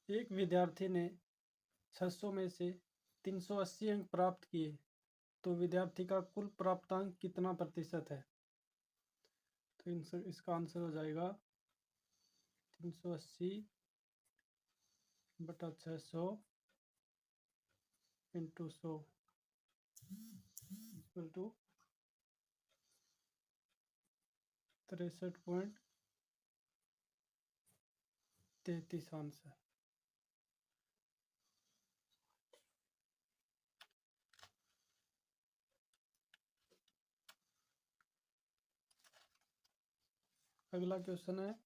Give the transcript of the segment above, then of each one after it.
एक विद्यार्थी ने 600 में से 380 अंक प्राप्त किए तो विद्यार्थी का कुल प्राप्तांक कितना प्रतिशत है? तो इसका आंसर हो जाएगा 380 बटा 600 इंटू 100 इक्वल टू 63.33 आंसर। अगला क्वेश्चन है,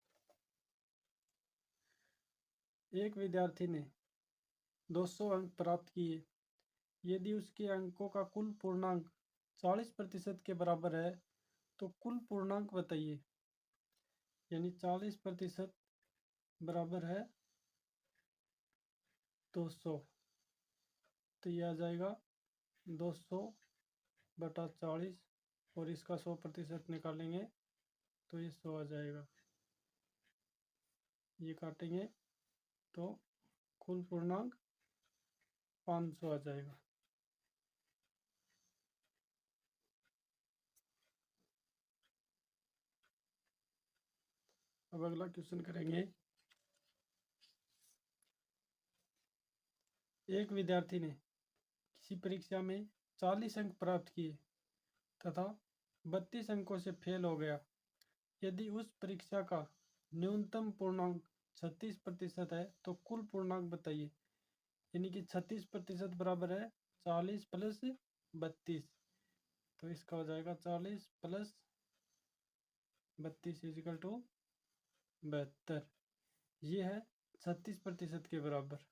एक विद्यार्थी ने 200 अंक प्राप्त किए। यदि उसके अंकों का कुल पूर्णांक 40% के बराबर है तो कुल पूर्णांक बताइए। यानी 40% बराबर है 200, तो ये आ जाएगा 200 बटा 40 और इसका 100% निकालेंगे तो ये 100 आ जाएगा। ये काटेंगे तो कुल पूर्णांक 500 आ जाएगा। अब अगला क्वेश्चन करेंगे, एक विद्यार्थी ने किसी परीक्षा में 40 अंक प्राप्त किए तथा 32 अंकों से फेल हो गया। यदि उस परीक्षा का न्यूनतम पूर्णांक 36% है तो कुल पूर्णांक बताइए। यानी कि 36% बराबर है 40 प्लस 32, तो इसका हो जाएगा 40 प्लस 32 इजिकल टू 72। ये है 36% के बराबर।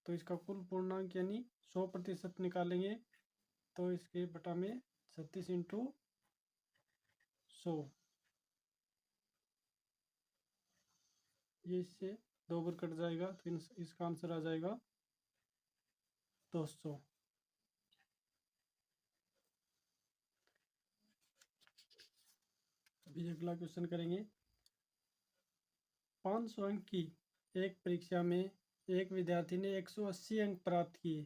तो इसका कुल पूर्णांक यानी 100% निकालेंगे तो इसके बटा में 36 इंटू 100, ये इससे 2 बार कट जाएगा तो इसका आंसर आ जाएगा 200। अभी अगला क्वेश्चन करेंगे, 500 अंक की एक परीक्षा में एक विद्यार्थी ने 180 अंक प्राप्त किए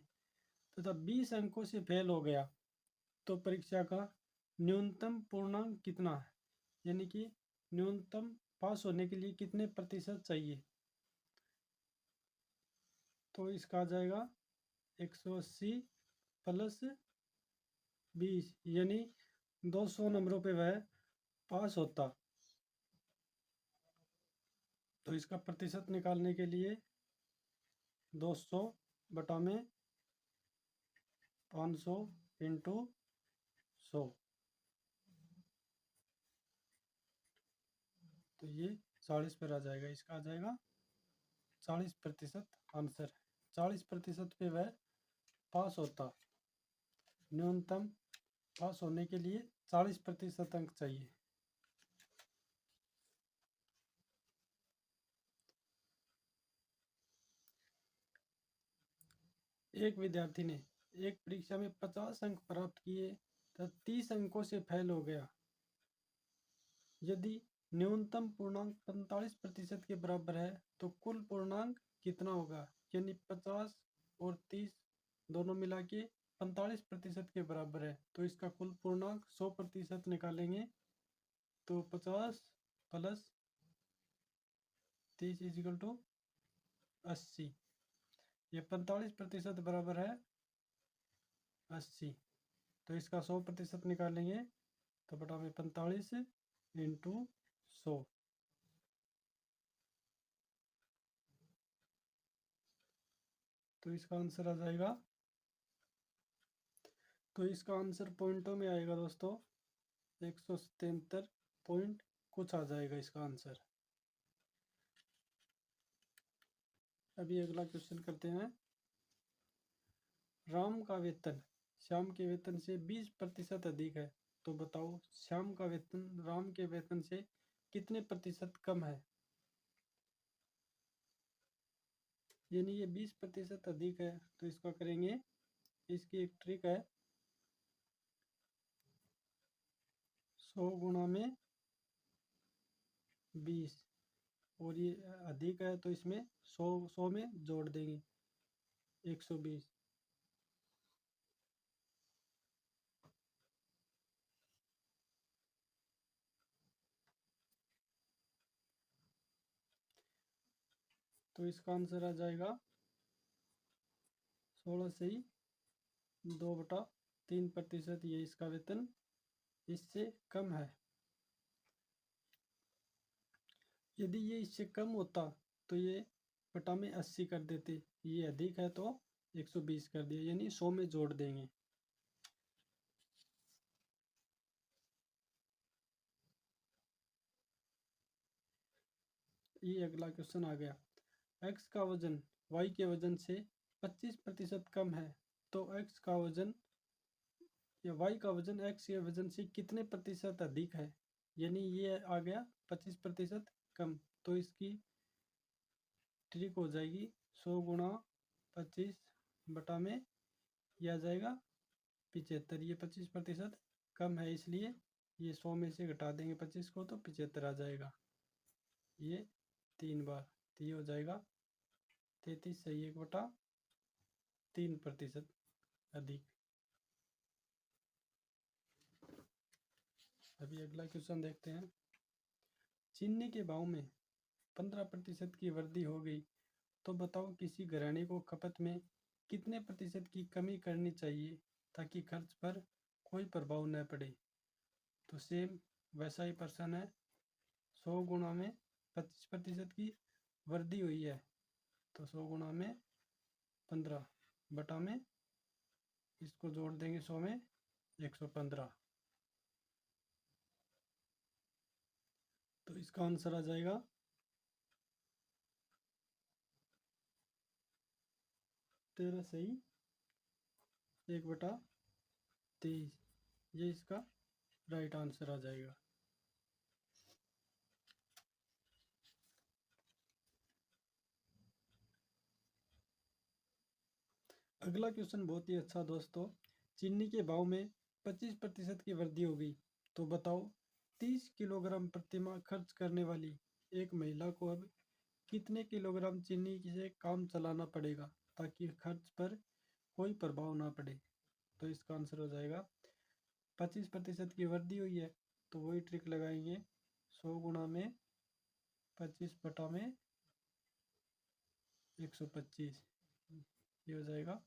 तथा 20 अंकों से फेल हो गया तो परीक्षा का न्यूनतम पूर्णांक कितना है? यानी कि न्यूनतम पास होने के लिए कितने प्रतिशत चाहिए? तो इसका आ जाएगा 180 प्लस 20, यानी 200 नंबरों पे वह पास होता। तो इसका प्रतिशत निकालने के लिए 200 बटा में 500 इंटू 100, तो ये 40 पर आ जाएगा। इसका आ जाएगा 40% आंसर। 40% पे वह पास होता। न्यूनतम पास होने के लिए 40% अंक चाहिए। एक विद्यार्थी ने एक परीक्षा में 50 अंक प्राप्त किए तथा 30 अंकों से फेल हो गया। यदि न्यूनतम पूर्णांक 45% के बराबर है तो कुल पूर्णांक कितना होगा? यानी 50 और 30 दोनों मिला के 45% के बराबर है तो इसका कुल पूर्णांक 100% निकालेंगे तो 50 प्लस 30 इजिकल टू 80। ये 45% बराबर है 80, तो इसका 100% निकालेंगे तो बटा में 45 इंटू 100, तो इसका आंसर आ जाएगा। तो इसका आंसर पॉइंटों में आएगा दोस्तों, 177 पॉइंट कुछ आ जाएगा इसका आंसर। अभी अगला क्वेश्चन करते हैं, राम का वेतन श्याम के वेतन से 20% अधिक है तो बताओ श्याम का वेतन राम के वेतन से कितने प्रतिशत कम है? यानी ये 20% अधिक है तो इसका करेंगे, इसकी एक ट्रिक है, 100 गुणा में 20, और ये अधिक है तो इसमें 100 में जोड़ देंगे 120। तो इसका आंसर आ जाएगा 16 से ही 2/3%, ये इसका वेतन इससे कम है। यदि ये इससे कम होता तो ये बटा में 80 कर देते, ये अधिक है तो 120 कर दिया, यानी 100 में जोड़ देंगे। ये अगला क्वेश्चन आ गया। x का वजन y के वजन से 25% कम है तो x का वजन या y का वजन x के वजन से कितने प्रतिशत अधिक है। यानी ये आ गया 25% कम, तो इसकी ट्रिक हो जाएगी 100 गुणा 25 बटा में यह आ जाएगा 75। ये 25% कम है इसलिए ये 100 में से घटा देंगे 25 को तो 75 आ जाएगा। ये 3 बार, तो ये हो जाएगा 33 सही 1/3% अधिक। अभी अगला क्वेश्चन देखते हैं। चीनी के भाव में 15% की वृद्धि हो गई तो बताओ किसी घराने को खपत में कितने प्रतिशत की कमी करनी चाहिए ताकि खर्च पर कोई प्रभाव न पड़े। तो सेम वैसा ही प्रश्न है। 100 गुणा में 25% की वृद्धि हुई है तो 100 गुणा में 15 बटा में इसको जोड़ देंगे 100 में 115, तो इसका आंसर आ जाएगा 13 सही 1/23। ये इसका राइट आंसर आ जाएगा। अगला क्वेश्चन बहुत ही अच्छा दोस्तों। चीनी के भाव में 25% की वृद्धि होगी तो बताओ 30 किलोग्राम प्रतिमाह खर्च करने वाली एक महिला को अब कितने किलोग्राम चीनी से काम चलाना पड़ेगा ताकि खर्च पर कोई प्रभाव ना पड़े। तो इसका आंसर हो जाएगा 25% की वृद्धि हुई है तो वही ट्रिक लगाएंगे 100 गुणा में 25 बटा में 125, ये हो जाएगा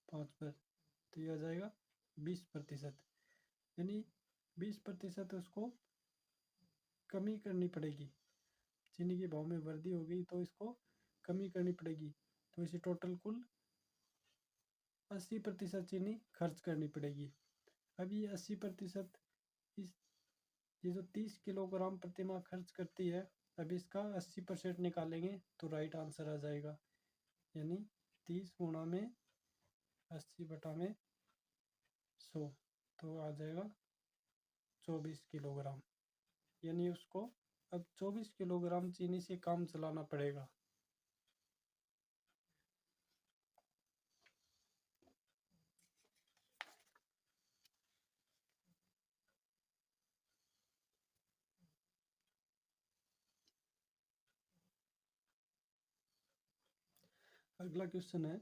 5 पर, तो ये आ जाएगा 20%। यानी 20% उसको कमी करनी पड़ेगी। चीनी के भाव में वृद्धि हो गई तो इसको कमी करनी पड़ेगी, तो इसे टोटल कुल 80% चीनी खर्च करनी पड़ेगी। अब ये 80% इस ये जो 30 किलोग्राम प्रतिमाह खर्च करती है, अब इसका 80% निकालेंगे तो राइट आंसर आ जाएगा। यानी 30 गुणा में 80 बटा में 100, तो आ जाएगा 24 किलोग्राम। यानी उसको अब 24 किलोग्राम चीनी से काम चलाना पड़ेगा। अगला क्वेश्चन है।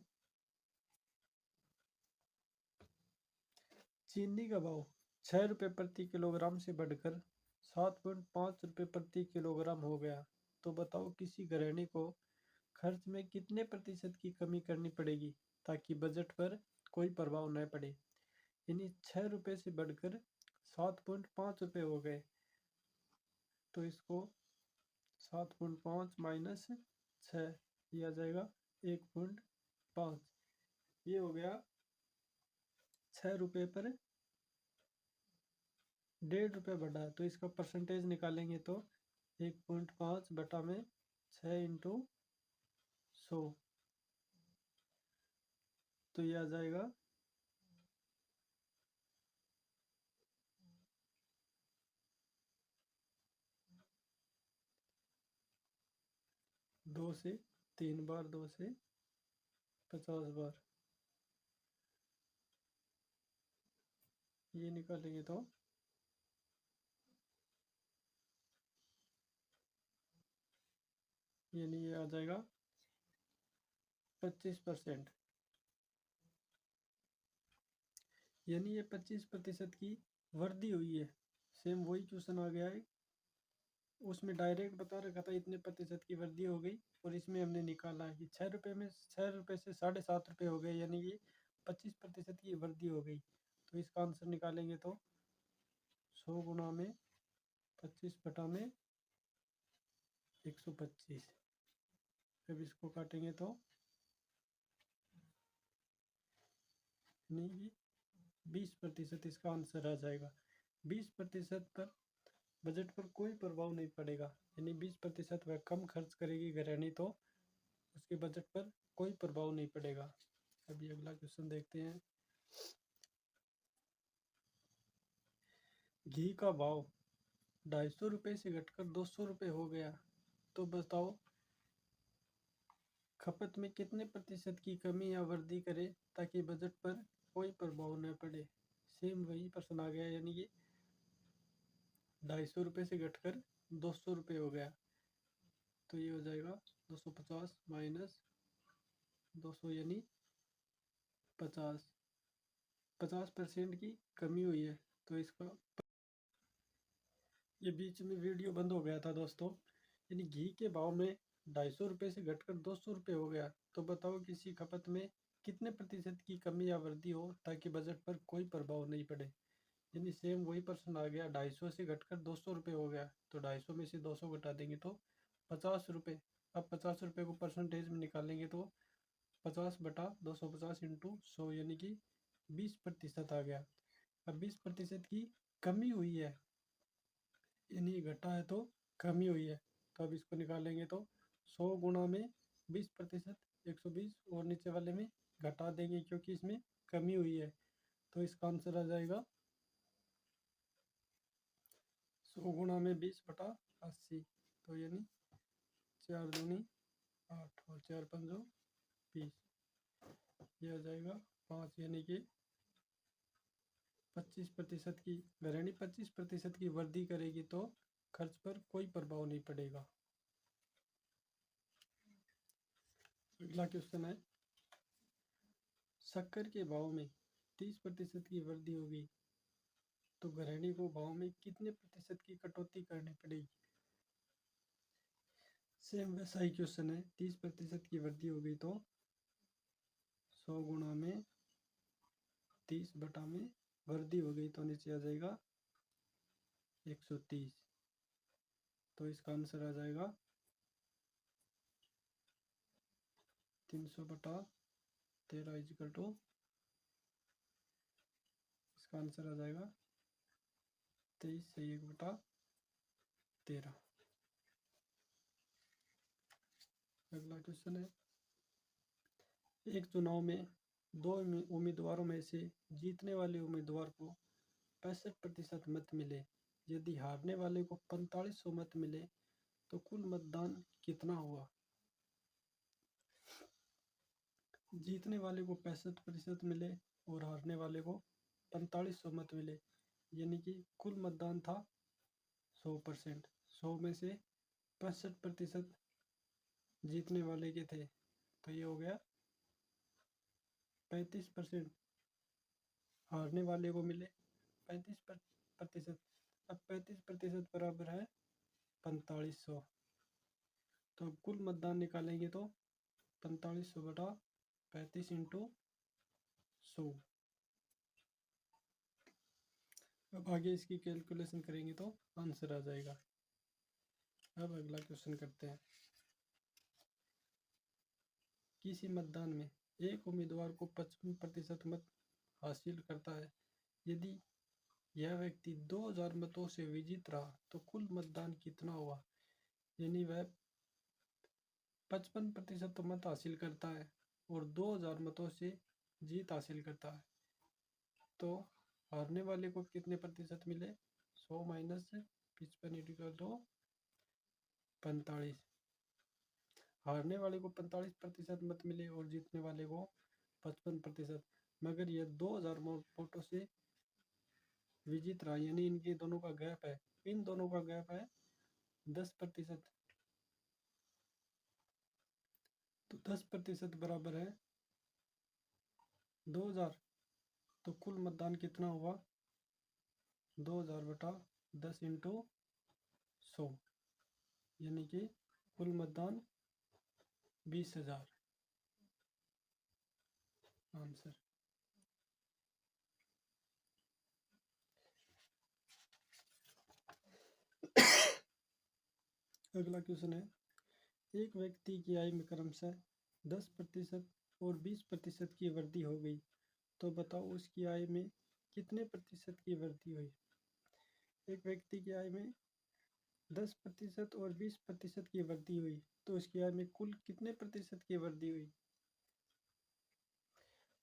चीनी का भाव 6 रुपये प्रति किलोग्राम से बढ़कर 7.5 रुपये प्रति किलोग्राम हो गया तो बताओ किसी गृहिणी को खर्च में कितने प्रतिशत की कमी करनी पड़ेगी ताकि बजट पर कोई प्रभाव न पड़े। यानी 6 रुपये से बढ़कर 7.5 रुपये हो गए तो इसको 7.5 माइनस 6, ये आ जाएगा 1.5, ये हो गया 6 रुपये पर 1.5 रुपये बढ़ा है तो इसका परसेंटेज निकालेंगे तो 1.5 बटा में 6 इंटू 100, तो ये आ जाएगा 2 से 3 बार, 2 से 50 बार, ये निकालेंगे तो यानी ये आ जाएगा 25%। यानी ये 25% की वृद्धि हुई है। सेम वही क्वेश्चन आ गया है, उसमें डायरेक्ट बता रखा था इतने प्रतिशत की वृद्धि हो गई, और इसमें हमने निकाला है कि 6 रुपये में 6 रुपये से 7.5 रुपये हो गए, यानी कि 25% की वृद्धि हो गई। तो इसका आंसर निकालेंगे तो 100 गुना में 25 बटा में 125। जब इसको काटेंगे तो नहीं 20% इसका आंसर आ जाएगा। 20% पर बजट पर कोई प्रभाव नहीं पड़ेगा, यानी 20% वह कम खर्च करेगी गृहिणी तो उसके बजट पर कोई प्रभाव नहीं पड़ेगा। अभी अगला क्वेश्चन देखते हैं। घी का भाव 250 रुपये से घटकर 200 रुपये हो गया, तो बताओ खपत में कितने प्रतिशत की कमी या वृद्धि करें ताकि बजट पर कोई प्रभाव न पड़े। सेम वही प्रश्न आ गया, यानी कि 250 रुपये से घटकर 200 रुपये हो गया, तो ये हो जाएगा 250 माइनस 200 यानी 50% की कमी हुई है। तो इसका ये बीच में वीडियो बंद हो गया था दोस्तों। यानी घी के भाव में 250 रुपये से घटकर 200 रुपये हो गया, तो बताओ किसी खपत में कितने प्रतिशत की कमी या वृद्धि हो ताकि बजट पर कोई प्रभाव नहीं पड़े। यानी सेम वही प्रश्न आ गया, 250 से घटकर 200 रुपये हो गया, तो 250 में से 200 घटा देंगे तो 50 रुपये। अब 50 रुपये को परसेंटेज में निकालेंगे तो 50 बटा 250 इंटू 100 यानी कि 20% आ गया। अब 20% की कमी हुई है, यानी घटा है तो कमी हुई है, तो अब इसको निकालेंगे तो 100 गुना में 20% 120, और नीचे वाले में घटा देंगे क्योंकि इसमें कमी हुई है, तो इसका आंसर आ जाएगा 100 गुना में 20/80। तो यानी 4 दूनी 8 और 4 पंजो 20, ये आ जाएगा 5। यानी कि 25% की गृहिणी 25% की वृद्धि करेगी तो खर्च पर कोई प्रभाव नहीं पड़ेगा। अगला क्वेश्चन है, शक्कर के भाव में 30% की वृद्धि होगी तो गृहिणी को भाव में कितने प्रतिशत की कटौती करनी पड़ेगी। सेम वैसा ही क्वेश्चन है, 30% की वृद्धि होगी तो 100 गुना में 30 बटा में वृद्धि हो गई तो नीचे आ जाएगा 130, तो इसका आंसर आ जाएगा 300 बटा 13 इजिकल टू, इसका आंसर आ जाएगा 23 से 1 बटा 13। अगला क्वेश्चन है, एक चुनाव में 2 उम्मीदवारों में से जीतने वाले उम्मीदवार को 65% मत मिले, यदि हारने वाले को 4500 मत मिले तो कुल मतदान कितना हुआ। जीतने वाले को 65% मिले और हारने वाले को 4500 मत मिले, यानी कि कुल मतदान था 100%। 100 में से 65% जीतने वाले के थे, तो ये हो गया 35%। हारने वाले को मिले 35%। अब 35% बराबर है 4500, तो अब कुल मतदान निकालेंगे तो 4500 बटा 35 इंटू 100। अब आगे इसकी कैलकुलेशन करेंगे तो आंसर आ जाएगा। अब अगला क्वेश्चन करते हैं, किसी मतदान में एक उम्मीदवार को 55% मत हासिल करता है, यदि यह व्यक्ति 2000 मतों से विजित रहा तो कुल मतदान कितना हुआ। यानी वह 55% मत हासिल करता है और 2000 मतों से जीत हासिल करता है, तो हारने वाले को कितने प्रतिशत मिले। 100 माइनस 55 इक्वल टू 45। हारने वाले को 45% मत मिले और जीतने वाले को 55%, मगर यह 2000 वोटों से विजित रहा, यानी इनके दोनों का गैप है, इन दोनों का गैप है 10%। तो 10% बराबर है 2000। तो कुल मतदान कितना हुआ? 2000/10 इंटू 100, यानी कि कुल मतदान 20,000 आंसर। अगला क्वेश्चन है, एक व्यक्ति की आय में क्रमशः 10% और 20% की वृद्धि हो गई, तो बताओ उसकी आय में कितने प्रतिशत की वृद्धि हुई? एक व्यक्ति की आय में 10% और 20% की वृद्धि हुई, तो उसकी आय में कुल कितने प्रतिशत की वृद्धि हुई?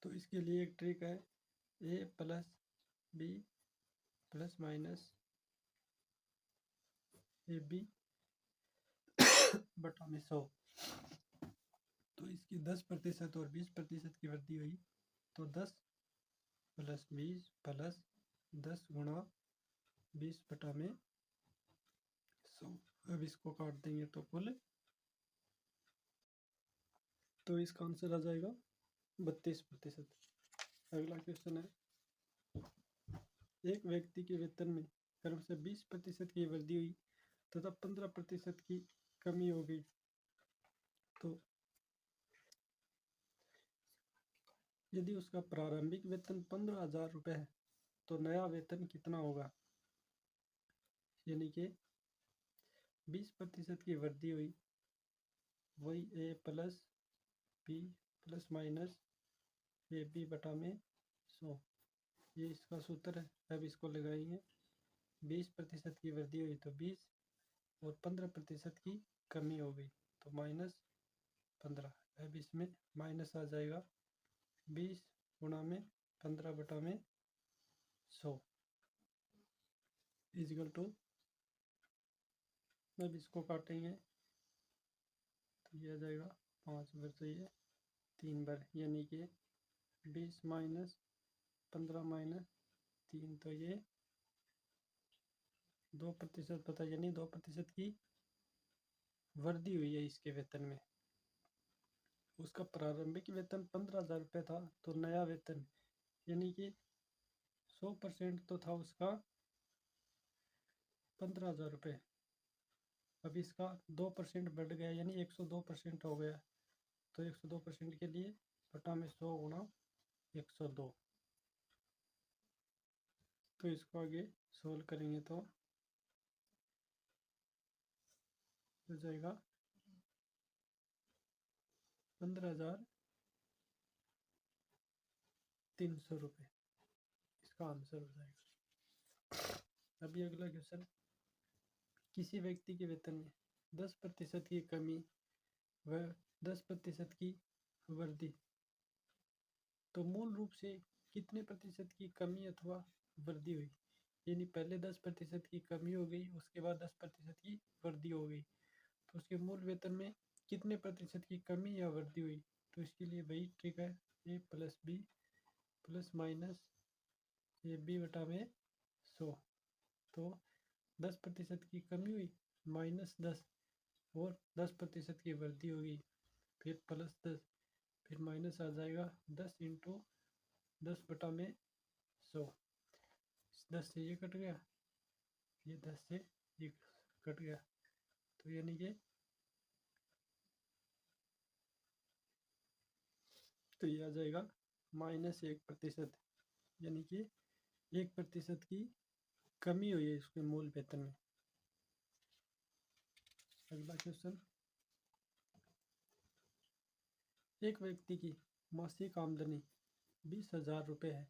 तो इसके लिए एक ट्रिक है, A plus B plus minus A B बटा में 100। तो इसकी 10% और 20% की वृद्धि हुई, तो 10 प्लस 20 प्लस 10 गुणा 20/100। अब इसको काट देंगे तो कुल, तो इसका आंसर आ जाएगा 32%। अगला क्वेश्चन है, एक व्यक्ति के वेतन में क्रमशः 20% की वृद्धि हुई तथा 15% की कमी हो गई, तो यदि उसका प्रारंभिक वेतन 15,000 रुपये है तो नया वेतन कितना होगा? यानी कि 20% की वृद्धि हुई, वही A plus B plus minus A B बटा में 100, ये इसका सूत्र है। अब इसको लगाएंगे, 20% की वृद्धि हुई तो 20 और 15% की कमी हो गई तो -15। अब इसमें माइनस आ जाएगा, 20 गुणा में 15/100 इजिकल टू, अब इसको काटेंगे तो ये आ जाएगा 5 बार, तो ये 3 बार, यानी कि 20 माइनस 15 माइनस 3, तो ये 2% पता, यानी 2% की वृद्धि हुई है इसके वेतन में। उसका प्रारंभिक वेतन 15,000 रुपये था, तो नया वेतन यानी कि 100% तो था उसका 15,000 रुपये। अब इसका 2% बढ़ गया, यानी 102% हो गया, तो 102% के लिए बटा में 100 गुणा 102। तो इसको आगे सोल्व करेंगे तो हो जाएगा 15,300 रुपये, इसका आंसर हो जाएगा। अभी अगला क्वेश्चन, किसी व्यक्ति के वेतन में 10% की कमी व 10% की वृद्धि, तो मूल रूप से कितने प्रतिशत की कमी अथवा वृद्धि हुई? यानी पहले 10% की कमी हो गई, उसके बाद 10% की वृद्धि हो गई, तो उसके मूल वेतन में कितने प्रतिशत की कमी या वृद्धि हुई? तो इसके लिए वही ट्रिक है, A plus B plus minus A B बटा में 100। तो 10% की कमी हुई, -10, और 10% की वृद्धि होगी, फिर +10, फिर माइनस आ जाएगा 10 इंटू 10/100। 10 से ये कट गया, ये 10 से ये कट गया, तो यानी कि तो ये आ जाएगा -1%, यानी कि 1% की कमी हुई है इसके मूल वेतन में। अगला क्वेश्चन, एक व्यक्ति की मासिक आमदनी 20,000 रुपये है।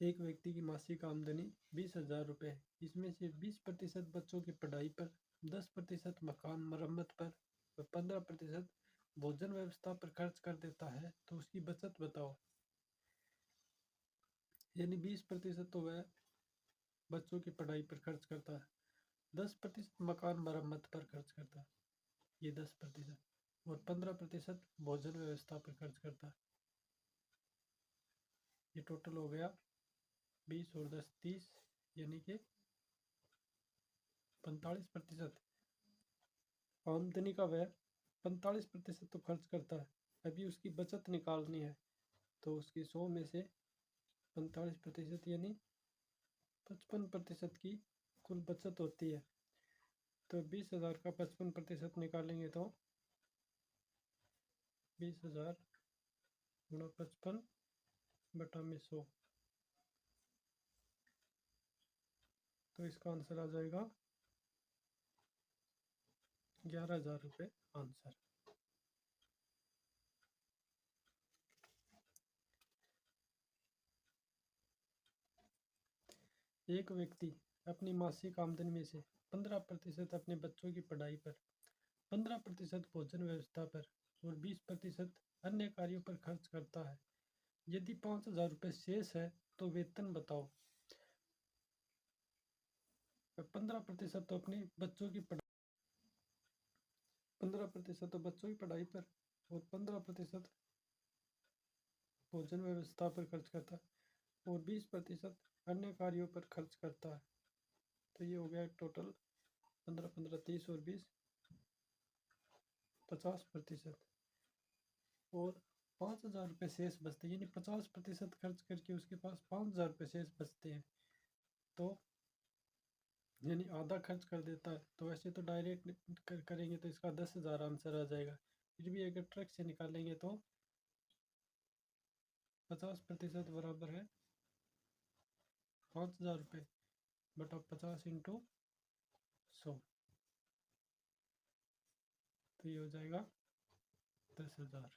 एक व्यक्ति की मासिक आमदनी 20,000 रुपये है, इसमें से 20% बच्चों की पढ़ाई पर, 10% मकान मरम्मत पर व 15% भोजन व्यवस्था पर खर्च कर देता है, तो उसकी बचत बताओ। यानी 20% तो वह बच्चों की पढ़ाई पर खर्च करता है, 10% मकान मरम्मत पर खर्च करता है, ये 10%, और 15% भोजन व्यवस्था पर खर्च करता है। ये टोटल हो गया 20 और 10 30, यानी कि 45%। आमदनी का वह 45% तो खर्च करता है, अभी उसकी बचत निकालनी है, तो उसकी 100 में से 45% यानी 55% की कुल बचत होती है। तो 20,000 का 55% निकालेंगे तो 20,000 गुणा 55 बटा में 100, तो इसका आंसर आ जाएगा 11,000 रुपये आंसर। एक व्यक्ति अपनी मासिक आमदनी में से 15% अपने बच्चों की पढ़ाई पर, 15% भोजन व्यवस्था पर और 20% अन्य कार्यों पर खर्च करता है। यदि 5,000 रुपये शेष है तो वेतन बताओ। 15% तो अपने बच्चों की पढ़ाई, 15% तो बच्चों की पढ़ाई पर और 15% भोजन व्यवस्था पर खर्च करता है और 20% अन्य कार्यों पर खर्च करता है। तो ये हो गया टोटल 15, 15, 30 और 20, 50%। और 5,000 रुपये शेष बचते हैं, यानी 50% खर्च करके उसके पास 5,000 रुपये शेष बचते हैं, तो यानी आधा खर्च कर देता है। तो वैसे तो डायरेक्ट करेंगे तो इसका 10,000 आंसर आ जाएगा, फिर भी अगर ट्रिक से निकालेंगे तो 50% बराबर है 5,000 रुपये बटा 50 इंटू 100, तो ये हो जाएगा 10,000।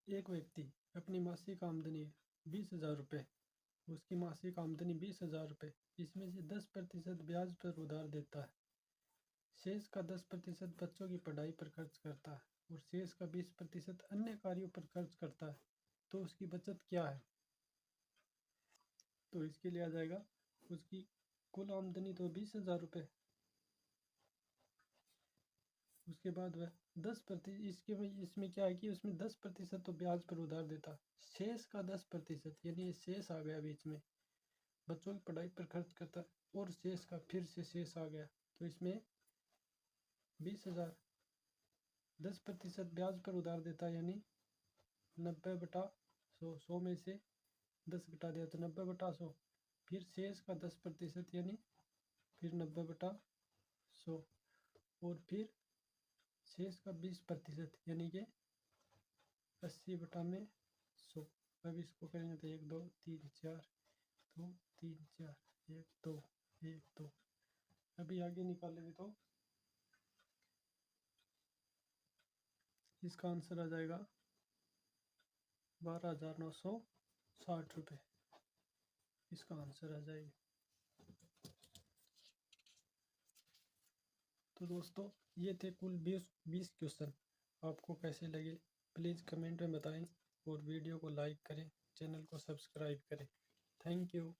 एक व्यक्ति अपनी मासिक आमदनी 20,000 रुपये, उसकी मासिक आमदनी 20,000 रुपये, इसमें से 10% ब्याज पर उधार देता है। शेष का 10% बच्चों की पढ़ाई पर खर्च करता है और शेष का 20% अन्य कार्यों पर खर्च करता है, तो उसकी बचत क्या है। तो इसके लिए आ जाएगा उसकी कुल आमदनी तो 20,000 रुपये, उसके बाद वह 10%, इसमें क्या है कि उसमें 10% तो ब्याज पर उधार देता, शेष का 10% यानी शेष आ गया बीच में, बच्चों की पढ़ाई पर खर्च करता है और शेष का फिर से शेष आ गया, तो इसमें 20,000 10% ब्याज पर उधार देता है, यानी 90/100, 100 में से 10 घटा दिया तो 90/100, फिर शेष का 10% यानी फिर 90/100, और फिर शेष का 20% यानी कि 80/100। अब इसको करेंगे तो 1 2 3 4 2 3 4 1 2 1 2, अभी आगे निकालेंगे तो इसका आंसर आ जाएगा 12,960 रुपये, इसका आंसर आ जाएगा। तो दोस्तों ये थे कुल 20 क्वेश्चन। आपको कैसे लगे प्लीज़ कमेंट में बताएं और वीडियो को लाइक करें, चैनल को सब्सक्राइब करें। Thank you.